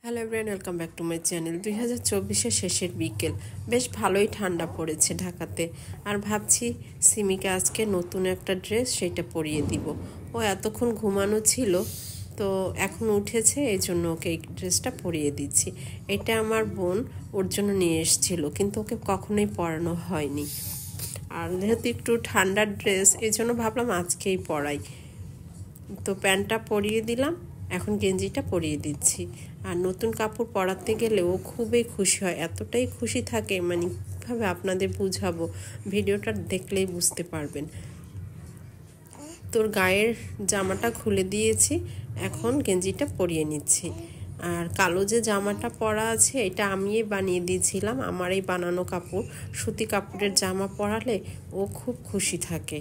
Hello everyone, welcome back to my channel. 2024-এর শেষের বিকেল, বেশ ভালোই ঠান্ডা পড়েছে ঢাকাতে। আর ভাবছি সিমিকে আজকে নতুন একটা ড্রেস সেটা পরিয়ে দিব। ও এতক্ষণ ঘুমানো ছিল, তো এখন উঠেছে, এই জন্য ওকে এই ড্রেসটা পরিয়ে দিচ্ছি। এটা আমার বোন ওর জন্য নিয়ে এসেছিল, কিন্তু ওকে কখনোই পরানো হয়নি। আর যেহেতু একটু ঠান্ডার ড্রেস, এই জন্য ভাবলাম আজকেই পরাই। তো প্যান্টটা পরিয়ে দিলাম, এখন গেঞ্জিটা পরিয়ে দিচ্ছি। আর নতুন কাপড় পরাতে গেলে ও খুবই খুশি হয়, এতটাই খুশি থাকে, মানে কীভাবে আপনাদের বুঝাবো, ভিডিওটা দেখলেই বুঝতে পারবেন। তোর গায়ের জামাটা খুলে দিয়েছি, এখন গেঞ্জিটা পরিয়ে নিচ্ছি। আর কালো যে জামাটা পরা আছে, এটা আমিই বানিয়ে দিয়েছিলাম, আমার এই বানানো কাপড়। সুতি কাপড়ের জামা পরালে ও খুব খুশি থাকে,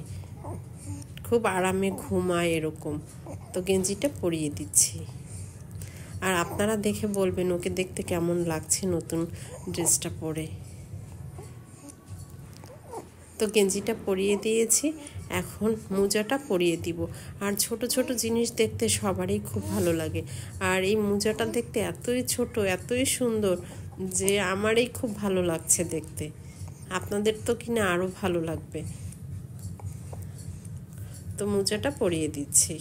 খুব আরামে ঘুমায় এরকম। তো গেঞ্জিটা পরিয়ে দিচ্ছি। আর আপনারা দেখে বলবেন ওকে দেখতে কেমন লাগছে নতুন ড্রেসটা পরে। তো গেঞ্জিটা পরিয়ে দিয়েছি, এখন মোজাটা পরিয়ে দিব। আর ছোট ছোট জিনিস দেখতে সবারই খুব ভালো লাগে। আর এই মোজাটা দেখতে এতই ছোট, এতই সুন্দর যে আমারই খুব ভালো লাগছে দেখতে। আপনাদের তো কিনা আরও ভালো লাগবে। তো মোজাটা পরিয়ে দিচ্ছি।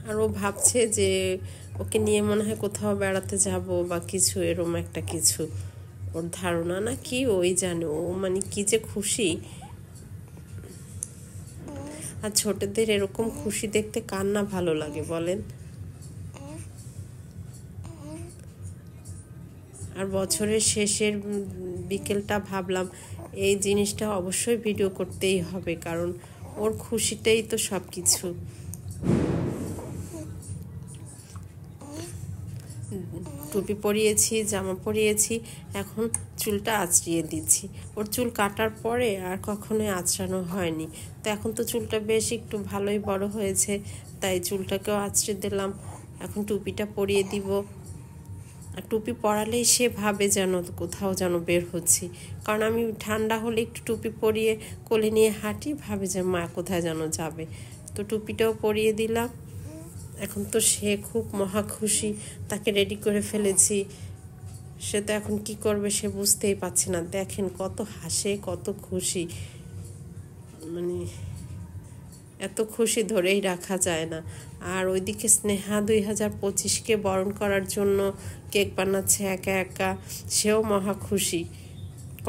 আর ও ভাবছে যে ওকে নিয়ে মনে হয় কোথাও বেড়াতে যাব বা কিছু, এরম একটা কিছু ওর ধারণা, না কি ওই জানে ও মানে কি যে খুশি। আর ছোটদের এরকম খুশি দেখতে কার না ভালো লাগে বলেন। আর বছরের শেষের বিকেলটা ভাবলাম এই জিনিসটা অবশ্যই ভিডিও করতেই হবে, কারণ ওর খুশিটাই তো সব কিছু। টুপি পরিয়েছি, জামা পরিয়েছি, এখন চুলটা আঁচড়িয়ে দিচ্ছি। ওর চুল কাটার পরে আর কখনোই আঁচড়ানো হয়নি, তো এখন তো চুলটা বেশ একটু ভালোই বড় হয়েছে, তাই চুলটাকেও আঁচড়ে দিলাম। এখন টুপিটা পরিয়ে দিব। আর টুপি পরালেই সে ভাবে যেন কোথাও যেন বের হচ্ছি, কারণ আমি ঠান্ডা হলে একটু টুপি পরিয়ে কোলে নিয়ে হাঁটি, ভাবে যে মা কোথায় যেন যাবে। তো টুপিটাও পরিয়ে দিলাম। এখন তো সে খুব মহা খুশি, তাকে রেডি করে ফেলেছি। সে তো এখন কি করবে সে বুঝতেই পারছে না। দেখেন কত হাসে, কত খুশি, মানে এত খুশি ধরেই রাখা যায় না। আর ওইদিকে স্নেহা 2025-কে বরণ করার জন্য কেক বানাচ্ছে একা একা, সেও মহা খুশি।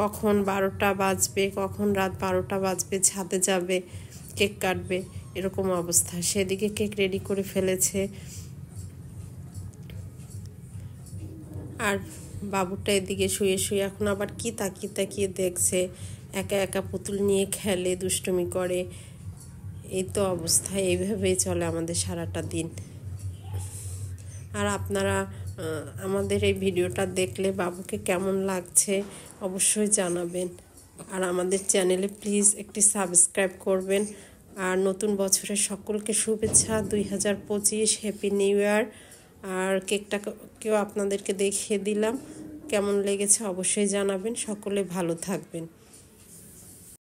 কখন 12টা বাজবে, কখন রাত 12টা বাজবে, ছাদে যাবে, কেক কাটবে, এরকম অবস্থা। সেদিকে কেক রেডি করে ফেলেছে। আর বাবুটা এদিকে শুয়ে শুয়ে এখন আবার কি তাকিয়ে তাকিয়ে দেখছে, একা একা পুতুল নিয়ে খেলে, দুষ্টুমি করে। এই তো অবস্থা, এইভাবেই চলে আমাদের সারাটা দিন। আর আপনারা আমাদের এই ভিডিওটা দেখলে বাবুকে কেমন লাগছে অবশ্যই জানাবেন। আর আমাদের চ্যানেলে প্লিজ একটি সাবস্ক্রাইব করবেন। আর নতুন বছরের সকলকে শুভেচ্ছা 2025, হ্যাপি নিউ ইয়ার। আর কেকটাকেও আপনাদেরকে দেখিয়ে দিলাম, কেমন লেগেছে অবশ্যই জানাবেন। সকলে ভালো থাকবেন।